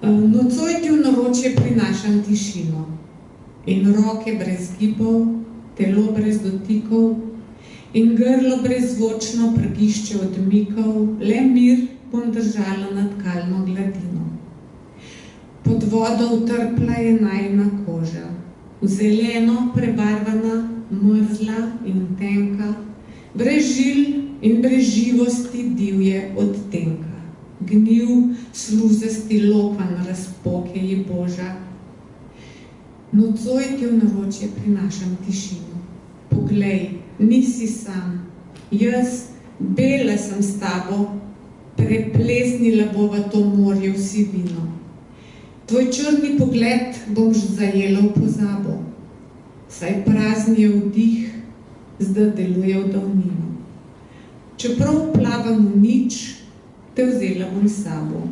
Nocoj ti v naročje prinašam tišino in roke brez gibov, telo brez dotikov in grlo brezvočno prgišče odmikov, le mir bom držala nad kalno gladino. Pod vodo utrpla je najina koža, v zeleno prebarvana, mrzla in tenka, brez žil in brez živosti divje odtenka. Gnil, sluzasti, lopan razpoke je Boža. Nocoj ti v naročje prinašam tišino. Poglej, nisi sam, jaz, bela sem s tabo, preplesnila bova to morje v sivino. Tvoj črni pogled bom zajela v pozabo, saj prazni je vdih, zdaj deluje v davnino. Čeprav plavam v nič, te vzela bom s sabo.